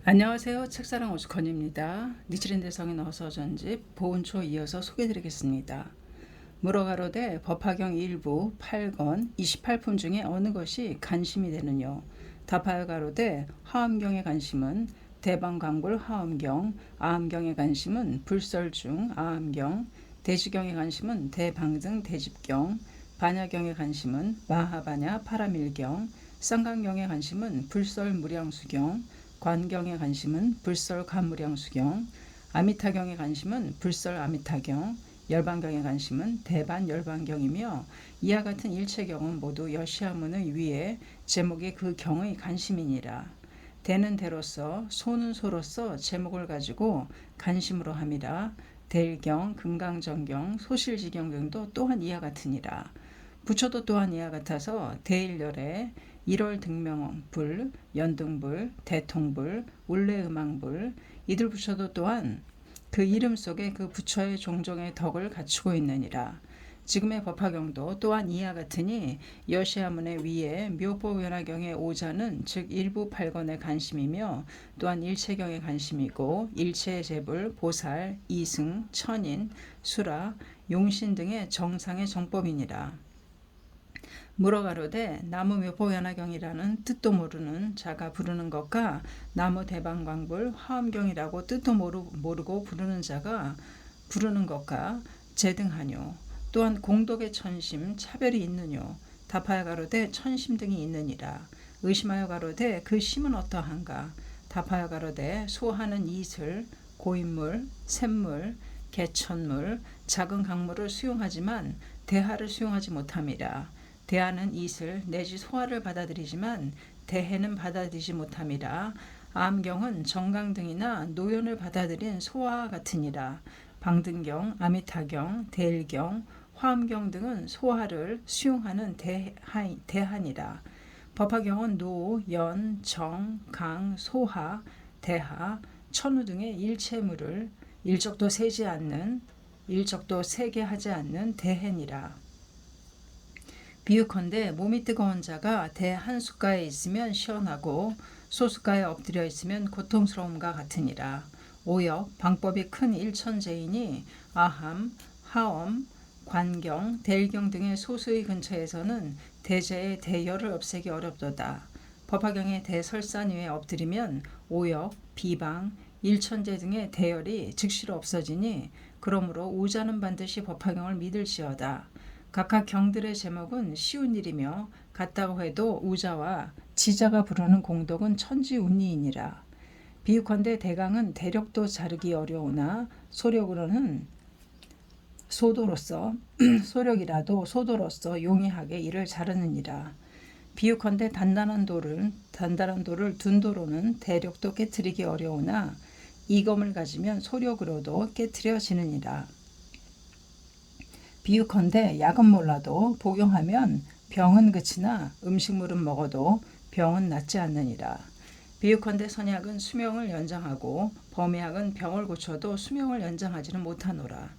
안녕하세요. 책사랑 오죽헌입니다. 니치렌대성인 어서전집 보온초 이어서 소개해드리겠습니다. 물어가로되 법화경 일부 8권 28품 중에 어느 것이 간심이 되느뇨. 답하여 가로되 하엄경의 간심은 대방광불 하엄경, 아함경의 간심은 불설중 아함경, 대시경의 간심은 대방등 대집경, 반야경의 간심은 마하반야 파라밀경, 쌍강경의 간심은 불설무량수경, 관경의 간심은 불설관무량수경, 아미타경의 간심은 불설아미타경, 열반경의 간심은 대반열반경이며 이와 같은 일체경은 모두 여시아문의 위에 제목이 그 경의 간심이니라. 대는 대로서 소는 소로서 제목을 가지고 간심으로 함이라. 대일경, 금강정경, 소실지경 등도 또한 이와 같으니라. 부처도 또한 이와 같아서 대일열에 1월 등명불, 연등불, 대통불, 울레음왕불 이들 부처도 또한 그 이름 속에 그 부처의 종종의 덕을 갖추고 있느니라. 지금의 법화경도 또한 이와 같으니 여시아문의 위에 묘보변화경의 오자는 즉 일부 8권의 간심이며 또한 일체경의 간심이고 일체의 제불, 보살, 이승, 천인, 수라, 용신 등의 정상의 정법이니라. 물어가로되 나무 묘보연화경이라는 뜻도 모르는 자가 부르는 것과 나무 대방광불 화엄경이라고 뜻도 모르고 부르는 자가 부르는 것과 제등하뇨. 또한 공덕의 천심 차별이 있느뇨. 답하여 가로되 천심 등이 있느니라. 의심하여 가로되 그 심은 어떠한가. 답하여 가로되 소하는 이슬, 고인물, 샘물, 개천물, 작은 강물을 수용하지만 대하를 수용하지 못함이라. 대하는 이슬 내지 소화를 받아들이지만 대해는 받아들이지 못함이라. 암경은 정강 등이나 노연을 받아들인 소화와 같으니라. 방등경, 아미타경, 대일경, 화엄경 등은 소화를 수용하는 대하니라. 법화경은 노, 연, 정, 강, 소하, 대하, 천우 등의 일체물을 일적도 세게 하지 않는 대해니라. 비유컨대 몸이 뜨거운 자가 대 한 숫가에 있으면 시원하고 소숫가에 엎드려 있으면 고통스러움과 같으니라. 오역, 방법이 큰 일천제이니 아함, 하엄, 관경, 대일경 등의 소수의 근처에서는 대제의 대열을 없애기 어렵도다. 법화경의 대설산 위에 엎드리면 오역, 비방, 일천제 등의 대열이 즉시로 없어지니 그러므로 우자는 반드시 법화경을 믿을지어다. 각각 경들의 제목은 쉬운 일이며 같다고 해도 우자와 지자가 부르는 공덕은 천지운이이니라. 비유컨대 대강은 대력도 자르기 어려우나 소력으로는 소력이라도 소도로서 용이하게 이를 자르느니라. 비유컨대 단단한 돌을 둔도로는 대력도 깨트리기 어려우나 이검을 가지면 소력으로도 깨트려지느니라. 비유컨대 약은 몰라도 복용하면 병은 그치나 음식물은 먹어도 병은 낫지 않느니라. 비유컨대 선약은 수명을 연장하고 범약은 병을 고쳐도 수명을 연장하지는 못하노라.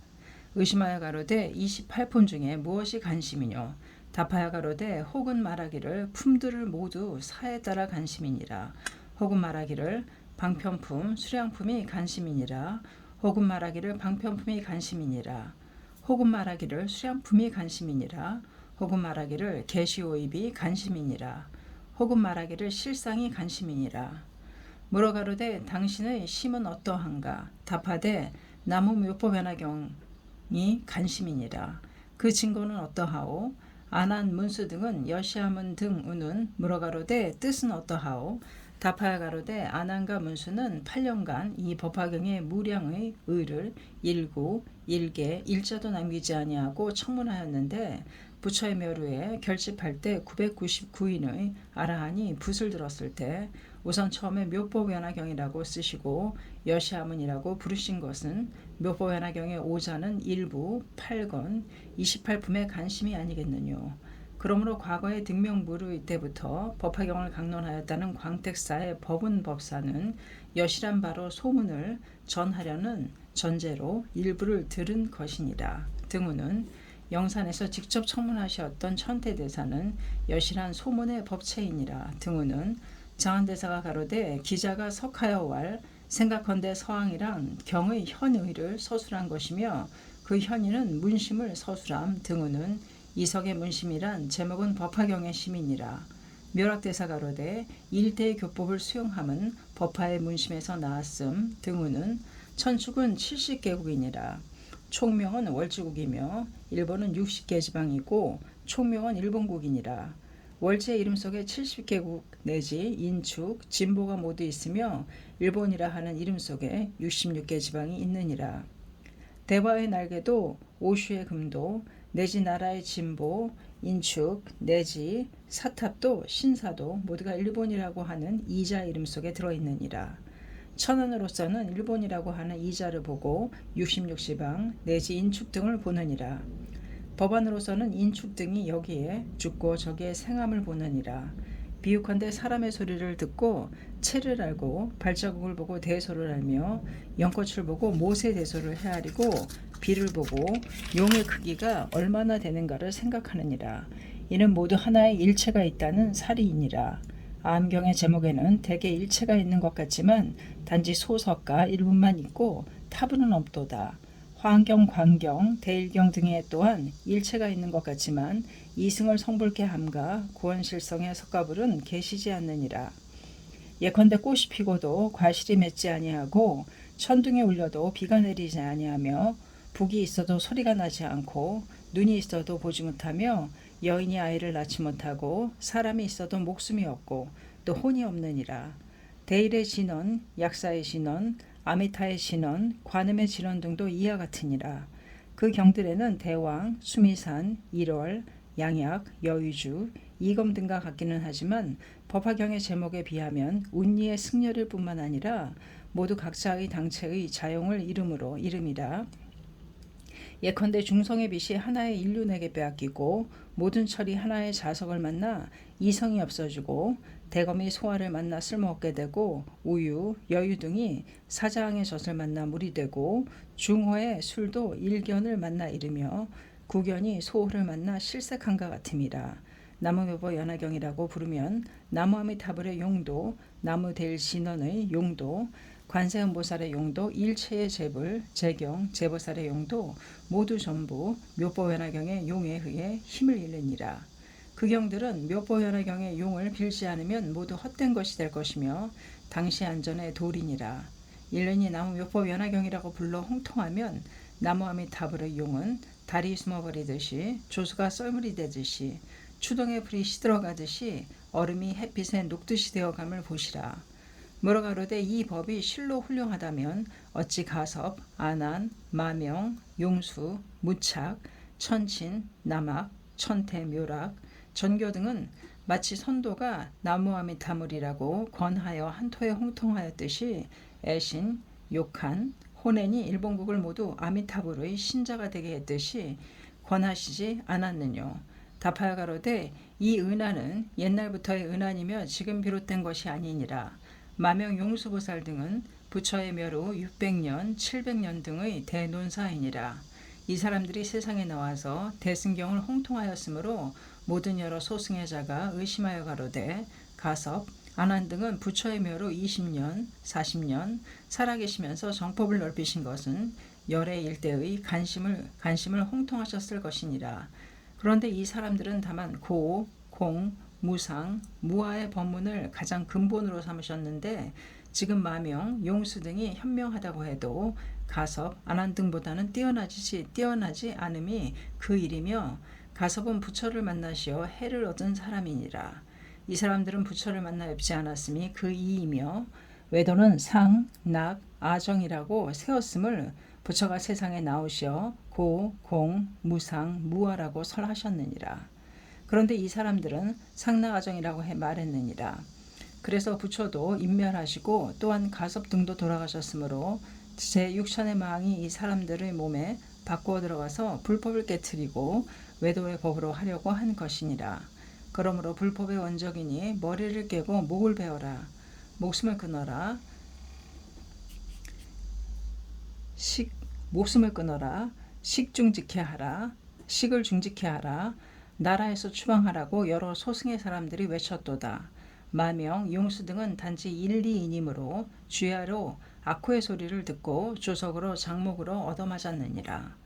의심하여 가로되 28품 중에 무엇이 간심이뇨. 답하여 가로되 혹은 말하기를 품들을 모두 사에 따라 간심이니라. 혹은 말하기를 방편품, 수량품이 간심이니라. 혹은 말하기를 방편품이 간심이니라. 혹은 말하기를 수량품이 간심이니라. 혹은 말하기를 계시오입이 간심이니라. 혹은 말하기를 실상이 간심이니라. 물어가로되 당신의 심은 어떠한가. 답하되 나무 묘법변화경이 간심이니라. 그 증거는 어떠하오. 안한 문수 등은 여시아문 등 우는 물어가로되 뜻은 어떠하오. 답하여 가로되 안한과 문수는 8년간 이 법화경의 무량의 의를 일구, 일개, 일자도 남기지 아니하고 청문하였는데 부처의 묘루에 결집할 때 999인의 아라한이 붓을 들었을 때 우선 처음에 묘법연화경이라고 쓰시고 여시아문이라고 부르신 것은 묘법연화경의 오자는 일부 8권 28품의 간심이 아니겠느뇨. 그러므로 과거의 등명무르 때부터 법화경을 강론하였다는 광택사의 법운법사는 여실한 바로 소문을 전하려는 전제로 일부를 들은 것이니라. 등우는 영산에서 직접 청문하셨던 천태대사는 여실한 소문의 법체이니라. 등우는 장안대사가 가로되 기자가 석하여 왈 생각컨대 서왕이랑 경의 현의를 서술한 것이며 그 현의는 문심을 서술함 등호는 이석의 문심이란 제목은 법화경의 심이니라. 묘락대사 가로되 일대의 교법을 수용함은 법화의 문심에서 나왔음 등호는 천축은 70개국이니라. 총명은 월지국이며 일본은 60개 지방이고 총명은 일본국이니라. 월지의 이름 속에 70개국 내지 인축, 진보가 모두 있으며 일본이라 하는 이름 속에 66개 지방이 있느니라. 대화의 날개도 오슈의 금도 내지 나라의 진보, 인축 내지 사탑도 신사도 모두가 일본이라고 하는 이자 이름 속에 들어있느니라. 천안으로서는 일본이라고 하는 이자를 보고 66지방 내지 인축 등을 보느니라. 법안으로서는 인축 등이 여기에 죽고 저기에 생함을 보느니라. 비유컨대 사람의 소리를 듣고 채를 알고 발자국을 보고 대소를 알며 연꽃을 보고 못의 대소를 헤아리고 비를 보고 용의 크기가 얼마나 되는가를 생각하느니라. 이는 모두 하나의 일체가 있다는 사리이니라. 암경의 제목에는 대개 일체가 있는 것 같지만 단지 소석과 일부만 있고 타부는 없도다. 화경, 광경, 대일경 등에 또한 일체가 있는 것 같지만 이승을 성불케 함과 구원실성의 석가불은 계시지 않느니라. 예컨대 꽃이 피고도 과실이 맺지 아니하고 천둥이 울려도 비가 내리지 아니하며 북이 있어도 소리가 나지 않고 눈이 있어도 보지 못하며 여인이 아이를 낳지 못하고 사람이 있어도 목숨이 없고 또 혼이 없느니라. 대일의 진언, 약사의 진언, 아미타의 진언, 관음의 진언 등도 이와 같으니라. 그 경들에는 대왕, 수미산, 일월, 양약, 여의주, 이검 등과 같기는 하지만 법화경의 제목에 비하면 운리의 승려일 뿐만 아니라 모두 각자의 당체의 자용을 이름으로 이름이라. 예컨대 중성의 빛이 하나의 인륜에게 빼앗기고 모든 철이 하나의 자석을 만나 이성이 없어지고 대검이 소화를 만나 쓸모없게 되고 우유, 여유 등이 사자항의 젖을 만나 물이 되고 중호의 술도 일견을 만나 이르며 구견이 소호를 만나 실색한가 같음이라. 나무묘보 연화경이라고 부르면 나무아미타불의 용도, 나무대일신원의 용도, 관세음보살의 용도, 일체의 제불, 제경, 제보살의 용도 모두 전부 묘보연화경의 용에 의해 힘을 잃느니라. 그 경들은 묘보연화경의 용을 빌지 않으면 모두 헛된 것이 될 것이며 당시 안전의 도리니라. 일른이 나무 묘보연화경이라고 불러 홍통하면 나무아미타불의 용은 달이 숨어버리듯이 조수가 썰물이 되듯이 추동의 불이 시들어가듯이 얼음이 햇빛에 녹듯이 되어감을 보시라. 뭐라 가로되 이 법이 실로 훌륭하다면 어찌 가섭, 안한, 마명, 용수, 무착, 천친, 남악, 천태, 묘락, 전교 등은 마치 선도가 나무아미타물이라고 권하여 한토에 홍통하였듯이 애신, 욕한, 호넨이 일본국을 모두 아미타불의 신자가 되게 했듯이 권하시지 않았느뇨. 답하여 가로되 이 은하는 옛날부터의 은하이며 지금 비롯된 것이 아니니라. 마명 용수보살 등은 부처의 멸후 600년, 700년 등의 대논사이니라. 이 사람들이 세상에 나와서 대승경을 홍통하였으므로 모든 여러 소승의 자가 의심하여 가로되 가섭, 안한 등은 부처의 멸후 20년, 40년 살아계시면서 정법을 넓히신 것은 열의 일대의 간심을 홍통하셨을 것이니라. 그런데 이 사람들은 다만 고, 공, 무상, 무아의 법문을 가장 근본으로 삼으셨는데 지금 마명, 용수 등이 현명하다고 해도 가섭, 안한 등보다는 뛰어나지 않음이 그 일이며 가섭은 부처를 만나시어 해를 얻은 사람이니라. 이 사람들은 부처를 만나 뵙지 않았음이 그 이이며 외도는 상, 낙, 아정이라고 세웠음을 부처가 세상에 나오시어 고, 공, 무상, 무아라고 설하셨느니라. 그런데 이 사람들은 상나아정이라고 말했느니라. 그래서 부처도 인멸하시고 또한 가섭 등도 돌아가셨으므로 제6천의 망이 이 사람들의 몸에 바꾸어 들어가서 불법을 깨트리고 외도의 법으로 하려고 한 것이니라. 그러므로 불법의 원적이니 머리를 깨고 목을 베어라. 목숨을 끊어라. 목숨을 끊어라. 식중직해 하라. 식을 중직해 하라. 나라에서 추방하라고 여러 소승의 사람들이 외쳤도다. 마명, 용수 등은 단지 1, 2인이므로 주야로 악호의 소리를 듣고 조석으로 장목으로 얻어맞았느니라.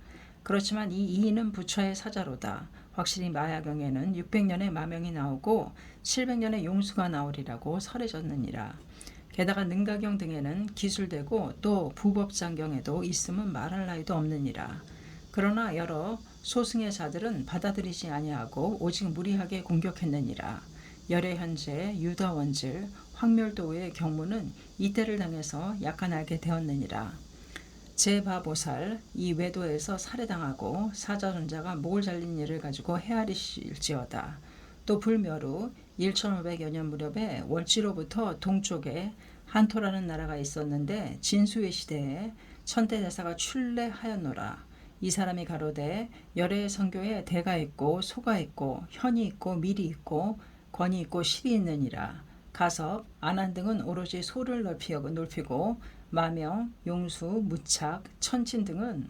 그렇지만 이 이인은 부처의 사자로다. 확실히 마야경에는 600년의 마명이 나오고 700년의 용수가 나오리라고 설해졌느니라. 게다가 능가경 등에는 기술되고 또 부법장경에도 있음은 말할 나위도 없느니라. 그러나 여러 소승의 자들은 받아들이지 아니하고 오직 무리하게 공격했느니라. 열의 현재 유다 원질 황멸도의 경무는 이때를 당해서 약간하게 되었느니라. 제바보살 이 외도에서 살해당하고 사자존자가 목을 잘린 일을 가지고 헤아리실지어다. 또 불멸후 1500여 년 무렵에 월지로부터 동쪽에 한토라는 나라가 있었는데 진수의 시대에 천태대사가 출래하였노라. 이 사람이 가로되 열의 성교에 대가 있고 소가 있고 현이 있고 밀이 있고 권이 있고 실이 있느니라. 가섭, 안한 등은 오로지 소를 넓히고 마명, 용수, 무착, 천친 등은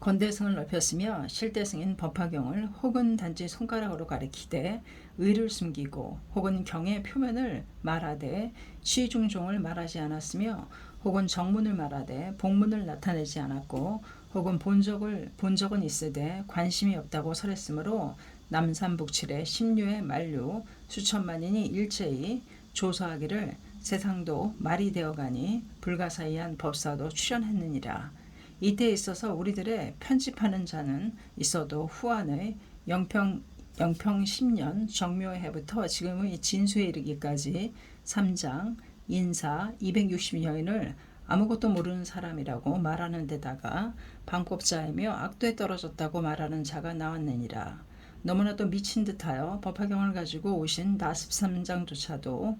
건대승을 넓혔으며 실대승인 법화경을 혹은 단지 손가락으로 가리키되 의를 숨기고 혹은 경의 표면을 말하되 시중종을 말하지 않았으며 혹은 정문을 말하되 복문을 나타내지 않았고 혹은 본적은 있으되 관심이 없다고 설했으므로 남삼북칠의 십류의 만류 수천만인이 일제히 조사하기를 세상도 말이 되어가니 불가사의한 법사도 출현했느니라. 이때 있어서 우리들의 편집하는 자는 있어도 후한의 영평 10년 정묘해부터 지금의 진수에 이르기까지 3장 인사 260여인을 아무것도 모르는 사람이라고 말하는 데다가 방법자이며 악도에 떨어졌다고 말하는 자가 나왔느니라. 너무나도 미친 듯하여 법화경을 가지고 오신 나습삼장조차도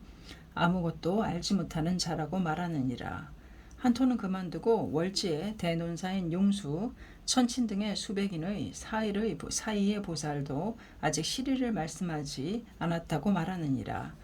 아무것도 알지 못하는 자라고 말하느니라. 한토는 그만두고 월지에 대논사인 용수, 천친 등의 수백인의 사이의 보살도 아직 실의를 말씀하지 않았다고 말하느니라.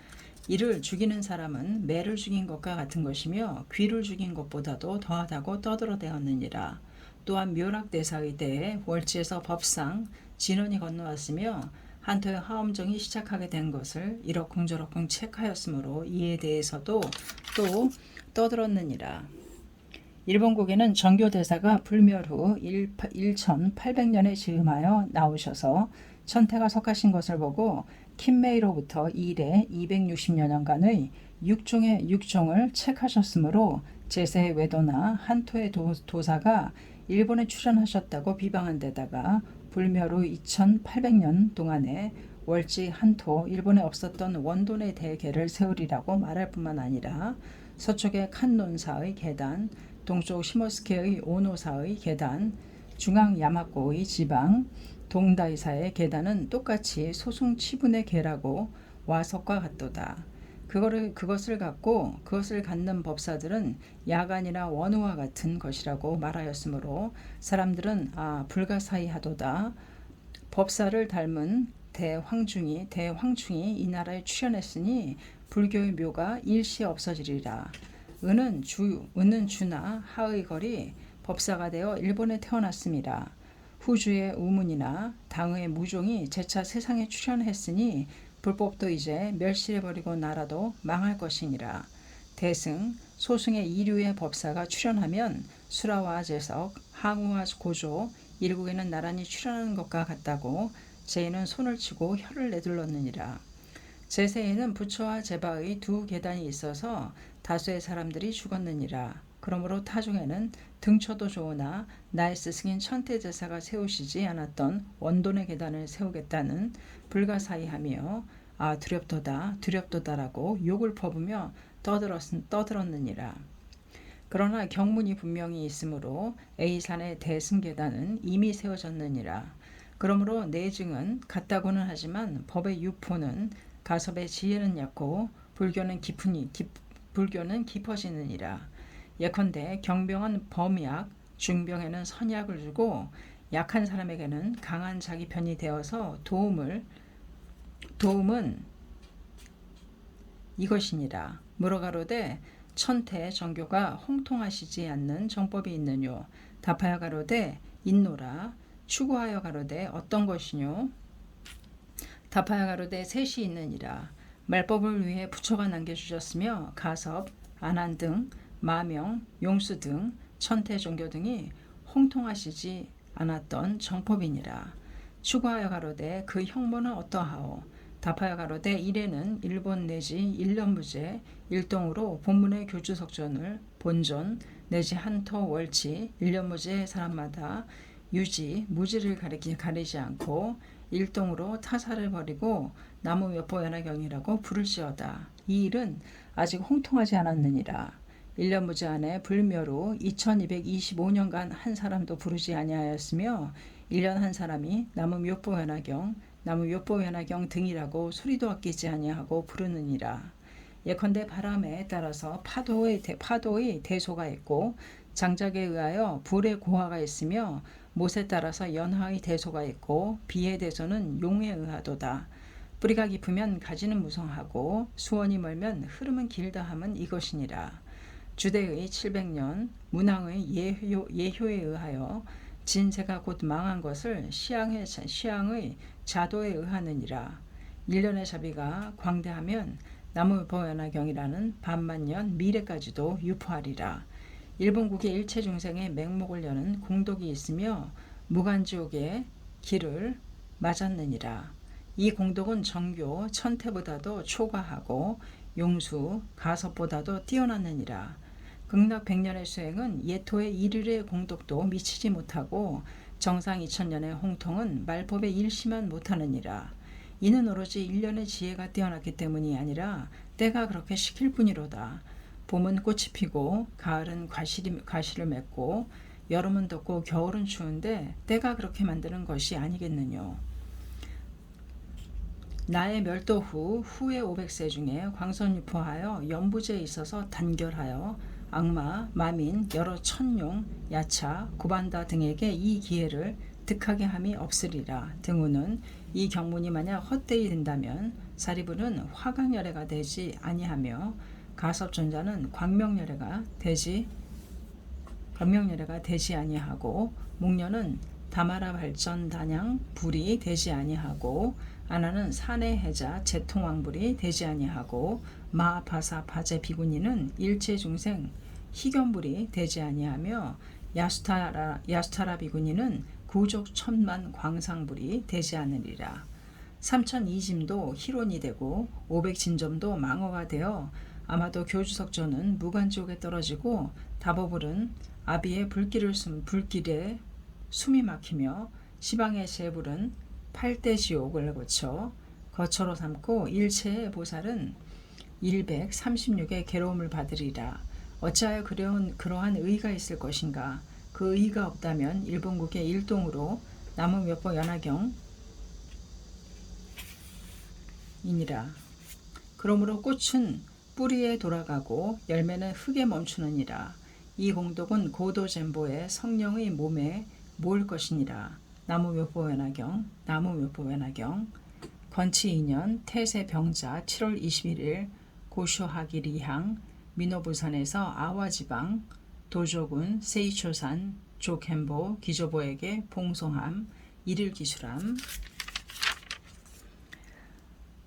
이를 죽이는 사람은 매를 죽인 것과 같은 것이며 귀를 죽인 것보다도 더하다고 떠들어대었느니라. 또한 묘락대사의 때에 월지에서 법상 진원이 건너왔으며 한토의 하엄정이 시작하게 된 것을 이러쿵저러쿵 체크하였으므로 이에 대해서도 또 떠들었느니라. 일본국에는 정교대사가 불멸 후 1800년에 즈음하여 나오셔서 천태가 석하신 것을 보고 킨메이로부터 이래 260여 년간의 육종을 책하셨으므로 제세의 외도나 한토의 도사가 일본에 출연하셨다고 비방한 데다가 불멸 후 2800년 동안에 월지 한토 일본에 없었던 원돈의 대계를 세우리라고 말할 뿐만 아니라 서쪽의 칸논사의 계단, 동쪽 시모스케의 오노사의 계단, 중앙 야마코의 지방, 동다이사의 계단은 똑같이 소승 치분의 계라고 와석과 같도다. 그것을 갖는 법사들은 야간이나 원우와 같은 것이라고 말하였으므로 사람들은 불가사의하도다. 법사를 닮은 대황충이 이 나라에 출현했으니 불교의 묘가 일시에 없어지리라. 은은 주나 하의 걸이 법사가 되어 일본에 태어났습니다. 후주의 우문이나 당의 무종이 재차 세상에 출현했으니 불법도 이제 멸실해버리고 나라도 망할 것이니라. 대승, 소승의 이류의 법사가 출현하면 수라와 제석, 항우와 고조, 일국에는 나란히 출현하는 것과 같다고 제인은 손을 치고 혀를 내둘렀느니라. 제세에는 부처와 제바의 두 계단이 있어서 다수의 사람들이 죽었느니라. 그러므로 타중에는 등처도 좋으나 나의 스승인 천태제사가 세우시지 않았던 원돈의 계단을 세우겠다는 불가사의하며 두렵도다라고 욕을 퍼부며 떠들었느니라. 그러나 경문이 분명히 있으므로 A산의 대승계단은 이미 세워졌느니라. 그러므로 내증은 같다고는 하지만 법의 유포는 가섭의 지혜는 얕고 불교는 깊어지느니라. 예컨대 경병은 범약, 중병에는 선약을 주고 약한 사람에게는 강한 자기 편이 되어서 도움은 이것이니라. 물어가로되 천태 정교가 홍통하시지 않는 정법이 있느뇨. 답하여 가로되 있노라. 추구하여 가로되 어떤 것이뇨. 답하여 가로되 셋이 있느니라. 말법을 위해 부처가 남겨주셨으며 가섭, 안한 등, 마명, 용수 등 천태 종교 등이 홍통하시지 않았던 정법이니라. 추구하여 가로되 그 형모는 어떠하오? 답하여 가로되 이래는 일본 내지 일련무제 일동으로 본문의 교주석전을 본전 내지 한토 월치 일련무제 사람마다 유지 무지를 가리지 않고 일동으로 타사를 버리고 나무 몇보 연화경이라고 부를지어다. 이 일은 아직 홍통하지 않았느니라. 일련무제 안에 불묘로 2225년간 한 사람도 부르지 아니하였으며 1년 한 사람이 나무 몇보 연화경 나무 몇보 연화경 등이라고 소리도 아끼지 아니하고 부르느니라. 예컨대 바람에 따라서 파도의 대소가 있고 장작에 의하여 불의 고화가 있으며 못에 따라서 연화의 대소가 있고 비의 대소는 용에 의하도다. 뿌리가 깊으면 가지는 무성하고 수원이 멀면 흐름은 길다 함은 이것이니라. 주대의 700년 문왕의 예효에 의하여 진세가 곧 망한 것을 시향의 자도에 의하느니라. 1년의 자비가 광대하면 나무보연화경이라는 반만년 미래까지도 유포하리라. 일본국의 일체 중생의 맹목을 여는 공덕이 있으며 무간지옥의 길을 맞았느니라. 이 공덕은 정교 천태보다도 초과하고 용수 가섭보다도 뛰어났느니라. 극락 100년의 수행은 예토의 일일의 공덕도 미치지 못하고 정상 2000년의 홍통은 말법의 일시만 못하느니라. 이는 오로지 1년의 지혜가 뛰어났기 때문이 아니라 때가 그렇게 시킬 뿐이로다. 봄은 꽃이 피고 가을은 과실을 맺고 여름은 덥고 겨울은 추운데 때가 그렇게 만드는 것이 아니겠느뇨. 나의 멸도 후의 500세 중에 광선유포하여 연부제에 있어서 단결하여 악마, 마민, 여러 천룡, 야차, 구반다 등에게 이 기회를 득하게 함이 없으리라. 등후는 이 경문이 만약 헛되이 된다면 사리부는 화강열애가 되지 아니하며 가섭존자는 광명열애가 되지 아니하고 목련은 다마라 발전 단양 불이 되지 아니하고 아나는 산해해자 제통왕불이 되지 아니하고 마파사 바제 비구니는 일체 중생 희견불이 되지 아니하며 야수타라 비구니는 구족 천만 광상불이 되지 않으리라. 3002짐도 희론이 되고 500진점도 망어가 되어 아마도 교주석전은 무간지옥에 떨어지고 다보불은 아비의 불길에 숨이 막히며 시방의 제불은 8대 지옥을 거처로 삼고 일체의 보살은 136의 괴로움을 받으리라. 어찌하여 그러한 의가 있을 것인가? 그 의가 없다면 일본국의 일동으로 나무 몇보 연화경이니라. 그러므로 꽃은 뿌리에 돌아가고 열매는 흙에 멈추느니라. 이 공덕은 고도젠보의 성령의 몸에 모을 것이니라. 나무 몇보 연화경 건치 2년 태세 병자 7월 21일 고쇼하기리향 민호부산에서 아와지방 도조군 세이초산 조켄보 기조보에게 봉송함 일일 기술함.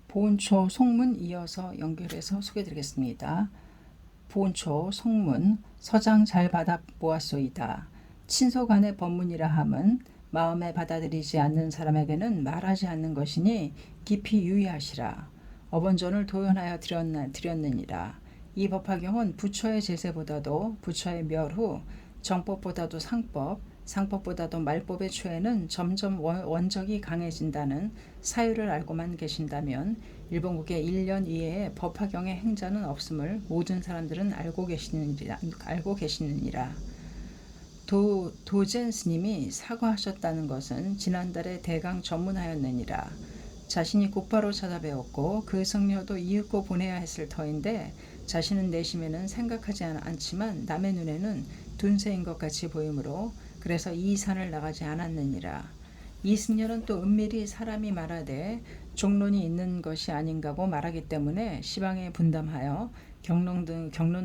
보온초 송문 이어서 연결해서 소개드리겠습니다. 보온초 송문 서장 잘 받아 보았소이다. 친소간의 법문이라 함은 마음에 받아들이지 않는 사람에게는 말하지 않는 것이니 깊이 유의하시라. 어번전을 도연하여 드렸느니라. 이 법화경은 부처의 제세보다도 부처의 멸후 정법보다도 상법보다도 말법의 초에는 점점 원적이 강해진다는 사유를 알고만 계신다면 일본국의 1년 이내에 법화경의 행자는 없음을 모든 사람들은 알고 계시느니라. 도젠 스님이 사과하셨다는 것은 지난달에 대강 전문하였느니라. 자신이 곧바로 찾아배웠고 그 성녀도 이윽고 보내야 했을 터인데 자신은 내심에는 생각하지 않지만 남의 눈에는 둔세인 것 같이 보이므로 그래서 이 산을 나가지 않았느니라. 이 승려는 또 은밀히 사람이 말하되 종론이 있는 것이 아닌가고 말하기 때문에 시방에 분담하여 경론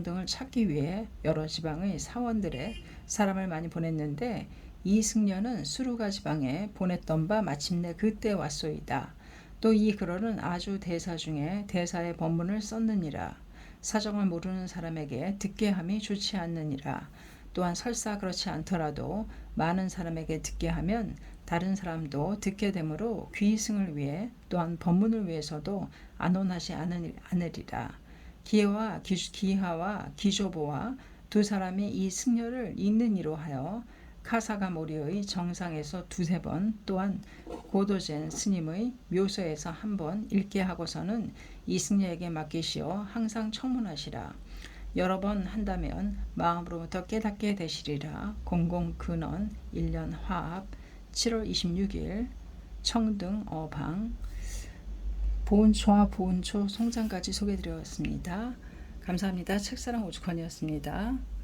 등을 찾기 위해 여러 지방의 사원들의 사람을 많이 보냈는데 이 승려는 수루가 지방에 보냈던 바 마침내 그때 왔소이다. 또 이 글얼은 아주 대사 중에 대사의 본문을 썼느니라. 사정을 모르는 사람에게 듣게 함이 좋지 않느니라. 또한 설사 그렇지 않더라도 많은 사람에게 듣게 하면 다른 사람도 듣게 되므로 귀승을 위해 또한 법문을 위해서도 안온하지 않으리라. 기하와 기조보와 두 사람이 이 승려를 읽는 이로 하여 카사가 모리의 정상에서 두세 번, 또한 고도젠 스님의 묘소에서 한 번 읽게 하고서는 이 승려에게 맡기시어 항상 청문하시라. 여러 번 한다면 마음으로부터 깨닫게 되시리라. 공공근원 1년 화합 7월 26일 청등 어방 보은초와 보은초 송장까지 소개해드렸습니다. 감사합니다. 책사랑 오죽헌이었습니다.